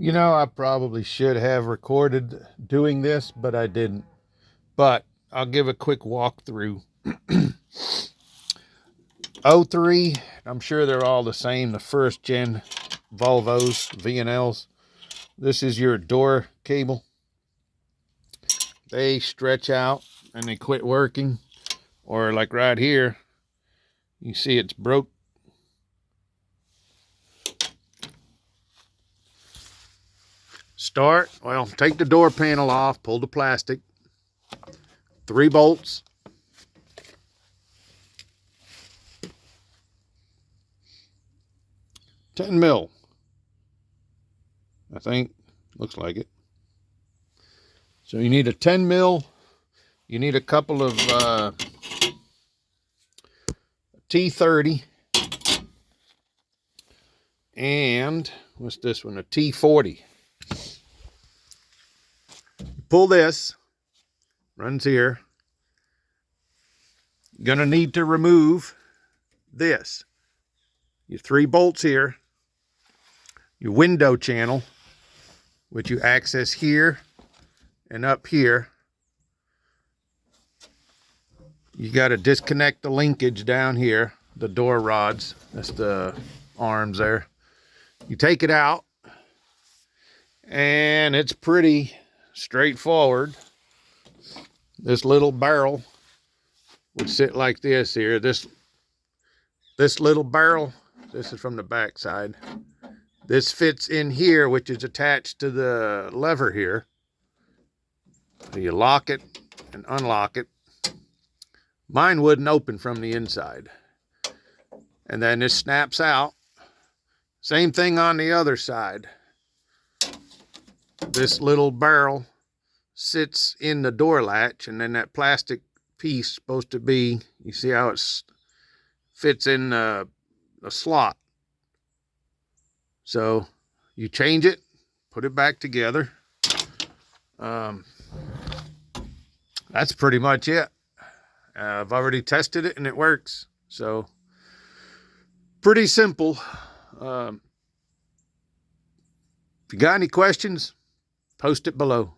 You know, I probably should have recorded doing this, but I didn't. But I'll give a quick walkthrough. '03, I'm sure they're all the same, the first gen Volvos, VNLs. This is your door cable. They stretch out and they quit working. Or like right here, you see it's broke. Start, well, take the door panel off, pull the plastic, 3 bolts, $10 I think, looks like it. So you need a $10, you need a couple of T30, and what's this one, a T40. Pull this, runs here. You're gonna need to remove this. Your 3 bolts here, your window channel, which you access here and up here. You got to disconnect the linkage down here, the door rods. That's the arms there. You take it out, and it's pretty straightforward. This little barrel would sit like this here. This little barrel, this is from the back side. This fits in here, which is attached to the lever here. So you lock it and unlock it. Mine wouldn't open from the inside. And then this snaps out. Same thing on the other side. This little barrel sits in the door latch, and then that plastic piece supposed to be, you see how it fits in the slot. So you change it, put it back together. That's pretty much it. I've already tested it and it works. So pretty simple. If you got any questions, post it below.